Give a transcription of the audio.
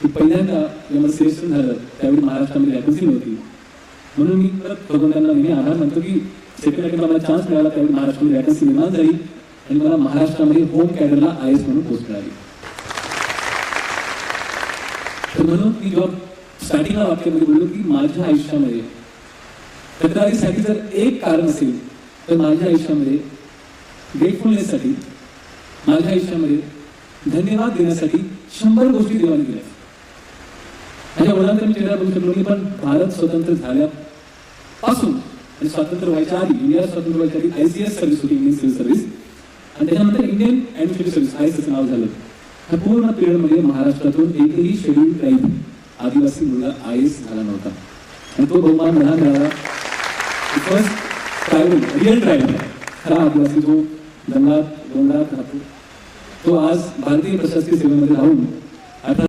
की पहिल्यांदा जेव्हा सिलेक्शन झालं त्यावेळी महाराष्ट्रामध्ये वॅकन्सी नव्हती, म्हणून मी परत भगवंतांना नेहमी आभार मानतो की सेकंड अटेम्प्टला मला चान्स मिळाला, त्यावेळी महाराष्ट्रामध्ये वॅकन्सी निर्माण झाली आणि मला महाराष्ट्रामध्ये होम कॅडरला IAS म्हणून पोस्ट मिळाली. तर म्हणून मी जेव्हा स्टार्टिंगला वाक्यामध्ये बोललो की माझ्या आयुष्यामध्ये तक्रारीसाठी जर एक कारण असेल तर माझ्या आयुष्यामध्ये ग्रेटफुलनेससाठी, माझ्या आयुष्यामध्ये धन्यवाद देण्यासाठी 100 गोष्टी देवाने दिल्या. माझ्या वडिलांचा मी चेहरा बघू शकलो नाही, पण भारत स्वतंत्र झाल्यापासून आणि स्वातंत्र्य व्हायच्या आधी, इंडिया स्वातंत्र्य व्हायच्या आधी ICS सर्व्हिस होती, इंडियन सिव्हिल सर्व्हिस, आणि त्याच्यानंतर इंडियन ॲडमिनिस्ट्रेटिव्ह सर्व्हिस IAS नाव झालं. ह्या पूर्ण पिरियडमध्ये महाराष्ट्रातून एकही शेड्यूल ट्राईब आदिवासी मुलगा IAS झाला नव्हता आणि तो बहुमान मला मिळाला. फर्स्ट ट्रायबल, रिअल ट्रायबल, खरा आदिवासी जो जंगलात डोंगरात राहतो, तो आज भारतीय प्रशासकीय सेवेमध्ये राहून